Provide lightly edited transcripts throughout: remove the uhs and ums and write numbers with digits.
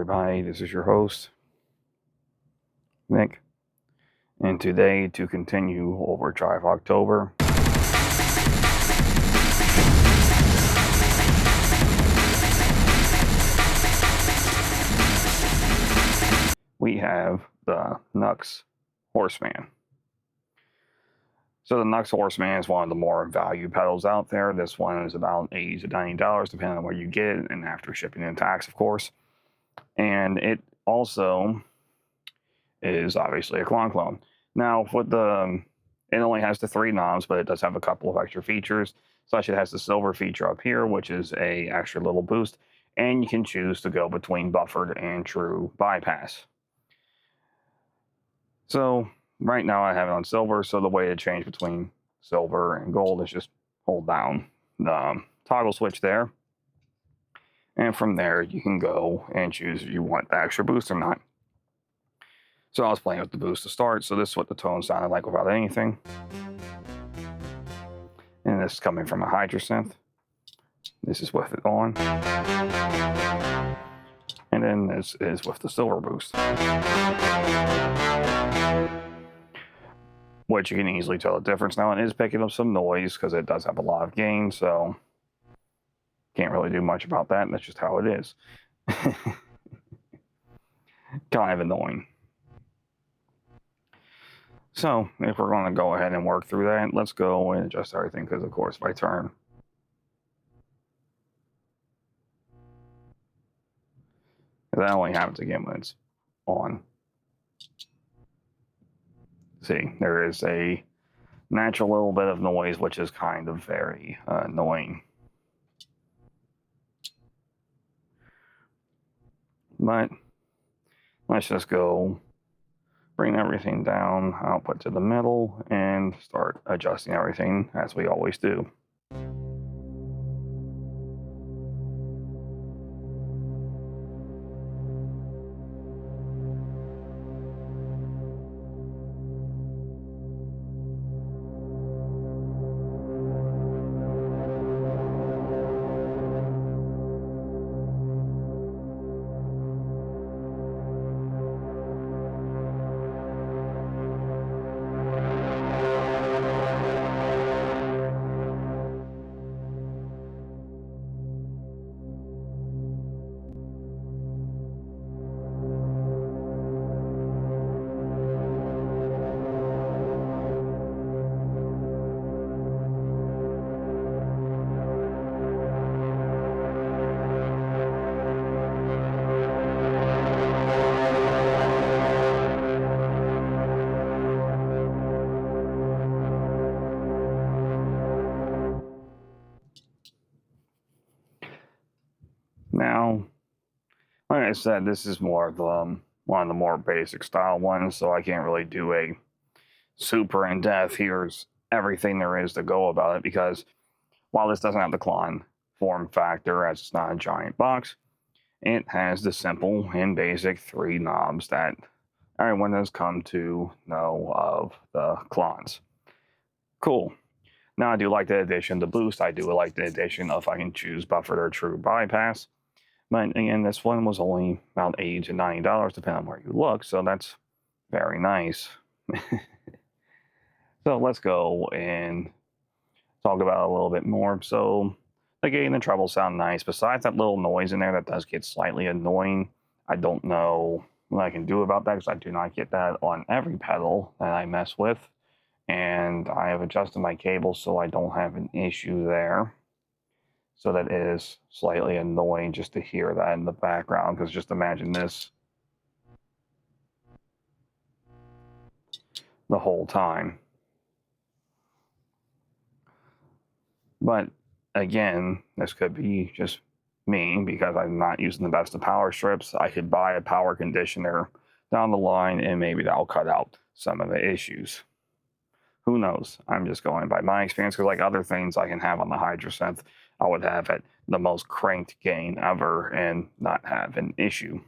everybody, this is your host, Nick, and today to continue Overdrive October, we have the Nux Horseman. So the Nux Horseman is one of the more value pedals out there. This one is about $80 to $90, depending on where you get it, and after shipping and tax, of course. And it also is obviously a clone. Now, with it only has the 3 knobs, but it does have a couple of extra features. Such it has the silver feature up here, which is a extra little boost, and you can choose to go between buffered and true bypass. So right now I have it on silver, so the way to change between silver and gold is just hold down the toggle switch there. And from there, you can go and choose if you want the extra boost or not. So I was playing with the boost to start, so this is what the tone sounded like without anything. And this is coming from a Hydrosynth. This is with it on. And then this is with the silver boost, which you can easily tell the difference. Now it is picking up some noise because it does have a lot of gain, so can't really do much about that. That's just how it is. Kind of annoying. So if we're going to go ahead and work through that, let's go and adjust everything, because of course if I turn that only happens again when it's on. See, there is a natural little bit of noise, which is kind of very annoying. But let's just go bring everything down, output to the middle, and start adjusting everything as we always do. Now, like I said, this is more of one of the more basic style ones, so I can't really do a super in-depth, here's everything there is to go about it, because while this doesn't have the Klon form factor, as it's not a giant box, it has the simple and basic 3 knobs that everyone has come to know of the Klons. Cool. Now, I do like the addition to boost. I do like the addition of I can choose buffered or true bypass. But again, this one was only about $80 to $90, depending on where you look, so that's very nice. So let's go and talk about it a little bit more. So the gain and the treble sound nice. Besides that little noise in there that does get slightly annoying, I don't know what I can do about that, because I do not get that on every pedal that I mess with. And I have adjusted my cable so I don't have an issue there. So that is slightly annoying just to hear that in the background, because just imagine this the whole time. But again, this could be just me, because I'm not using the best of power strips. I could buy a power conditioner down the line, and maybe that'll cut out some of the issues. Who knows? I'm just going by my experience, because like other things I can have on the Hydrosynth, I would have at the most cranked gain ever and not have an issue.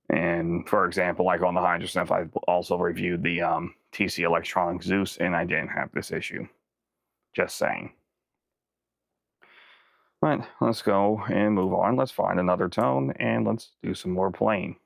And for example, like on the Hydrosynth, I also reviewed the TC Electronic Zeus, and I didn't have this issue. Just saying. But let's go and move on. Let's find another tone and let's do some more playing.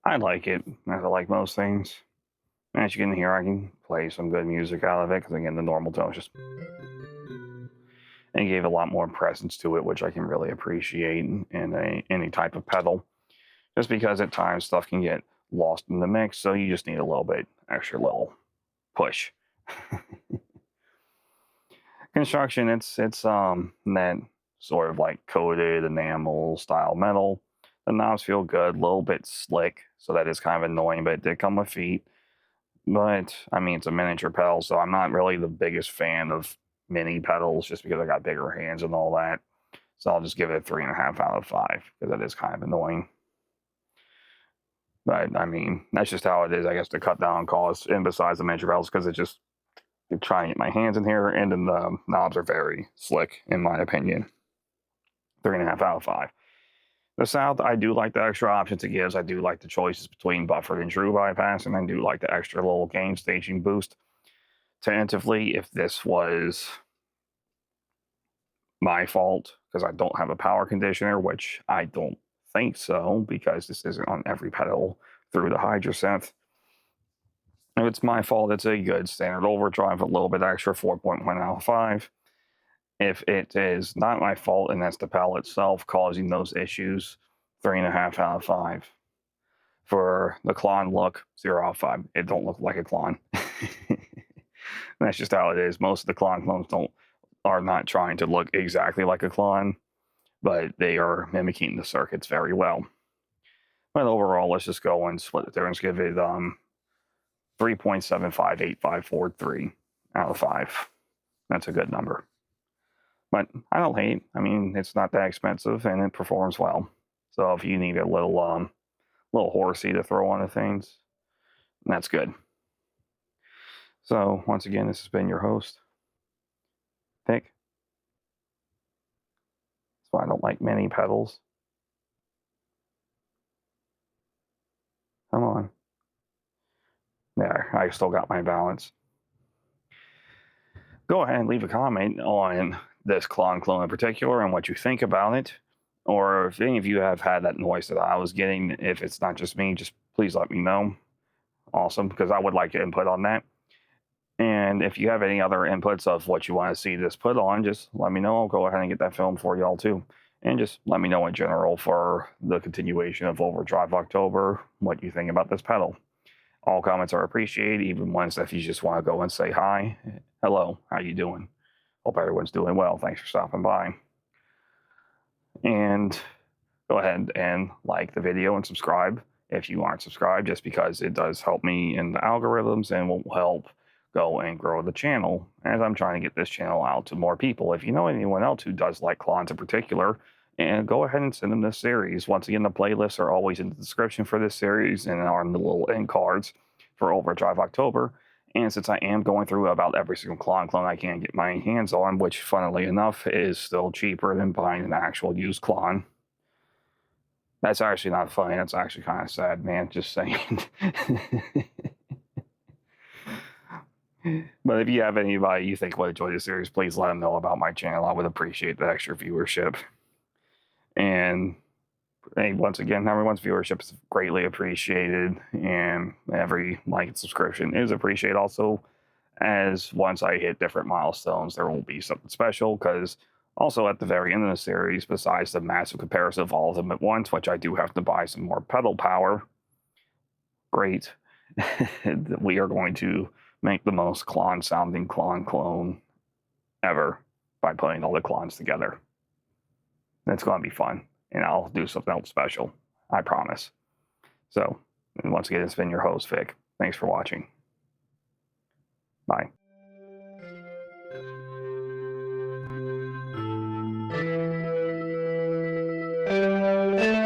I like it, as I like most things. As you can hear, I can play some good music out of it, because again, the normal tone just... and gave a lot more presence to it, which I can really appreciate in any type of pedal. Just because at times stuff can get lost in the mix, so you just need a little bit extra little push. Construction, it's that sort of like coated enamel style metal. The knobs feel good, a little bit slick, so that is kind of annoying, but it did come with feet. But I mean, it's a miniature pedal, so I'm not really the biggest fan of mini pedals just because I got bigger hands and all that. So I'll just give it a 3.5 out of 5 because that is kind of annoying. But I mean, that's just how it is, I guess, to cut down on costs. And besides the miniature pedals, because it's just trying to get my hands in here, and then the knobs are very slick, in my opinion. 3.5 out of 5. The sound, I do like the extra options it gives. I do like the choices between buffered and true bypass, and I do like the extra little gain staging boost. Tentatively, if this was my fault, because I don't have a power conditioner, which I don't think so, because this isn't on every pedal through the Hydrosynth. If it's my fault, it's a good standard overdrive, a little bit extra, 4.1 out of 5. If it is not my fault and that's the pedal itself causing those issues, 3.5 out of 5. For the Klon look, 0 out of 5. It don't look like a Klon. That's just how it is. Most of the Klon clones are not trying to look exactly like a Klon, but they are mimicking the circuits very well. But overall, let's just go and split the difference. Give it 3.758543 out of 5. That's a good number. But I don't hate. I mean, it's not that expensive and it performs well. So if you need a little horsey to throw onto things, that's good. So once again, this has been your host, Pick. That's why I don't like mini pedals. Come on. There, I still got my balance. Go ahead and leave a comment on this clone in particular and what you think about it. Or if any of you have had that noise that I was getting, if it's not just me, just please let me know. Awesome, because I would like input on that. And if you have any other inputs of what you want to see this put on, just let me know. I'll go ahead and get that film for y'all too. And just let me know in general for the continuation of Overdrive October, what you think about this pedal. All comments are appreciated, even ones that you just want to go and say hi. Hello, how you doing? Hope everyone's doing well. Thanks for stopping by. And go ahead and like the video and subscribe if you aren't subscribed, just because it does help me in the algorithms and will help go and grow the channel as I'm trying to get this channel out to more people. If you know anyone else who does like clones in particular, and go ahead and send them this series. Once again, the playlists are always in the description for this series and are in the little end cards for Overdrive October. And since I am going through about every single clone I can get my hands on, which funnily enough is still cheaper than buying an actual used clone. That's actually not funny. That's actually kind of sad, man. Just saying. But if you have anybody you think would enjoy this series, please let them know about my channel. I would appreciate the extra viewership. And hey, once again, everyone's viewership is greatly appreciated, and every like and subscription is appreciated also, as once I hit different milestones, there will be something special, because also at the very end of the series, besides the massive comparison of all of them at once, which I do have to buy some more pedal power, great, we are going to make the most clone-sounding clone ever by putting all the clones together. That's going to be fun, and I'll do something else special, I promise. So, and once again, it's been your host, Vic. Thanks for watching. Bye. Thank you.